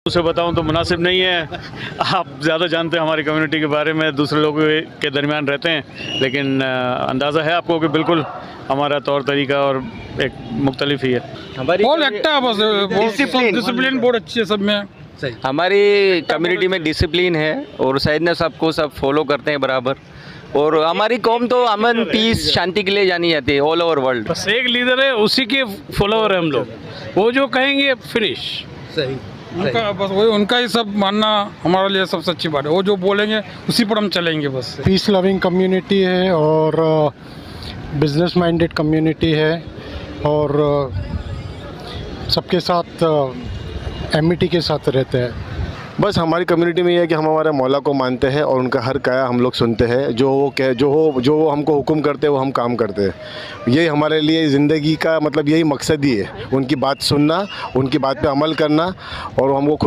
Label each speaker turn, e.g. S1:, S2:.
S1: उसे बताऊं तो मुनासिब नहीं है। आप ज़्यादा जानते हैं हमारी कम्युनिटी के बारे में, दूसरे लोगों के दरमियान रहते हैं, लेकिन अंदाज़ा है आपको कि बिल्कुल हमारा तौर तरीका और एक मुख्तलिफ ही है।
S2: बहुत एक्टा है, बस डिसिप्लिन बहुत अच्छी है सब में।
S3: हमारी कम्युनिटी में डिसिप्लिन है और सैयदना सबको सब फॉलो करते हैं बराबर। और हमारी कौम तो अमन पीस शांति के लिए जानी जाती है ऑल ओवर वर्ल्ड।
S1: बस एक लीडर है, उसी के फॉलोअर हैं हम लोग, वो जो कहेंगे फिनिश।
S4: सही
S2: उनका बस वही, उनका ही सब मानना हमारे लिए सबसे अच्छी बात है। वो जो बोलेंगे उसी पर हम चलेंगे बस।
S5: पीस लविंग कम्युनिटी है और बिजनेस माइंडेड कम्युनिटी है और सबके साथ एमिटी के साथ रहते हैं।
S6: बस हमारी कम्युनिटी में ये है कि हम हमारे मौला को मानते हैं और उनका हर कया हम लोग सुनते हैं। जो वो हमको हुक्म करते हैं वो हम काम करते हैं। यही हमारे लिए ज़िंदगी का मतलब यही मकसद ही है, उनकी बात सुनना, उनकी बात पे अमल करना और हमको खुद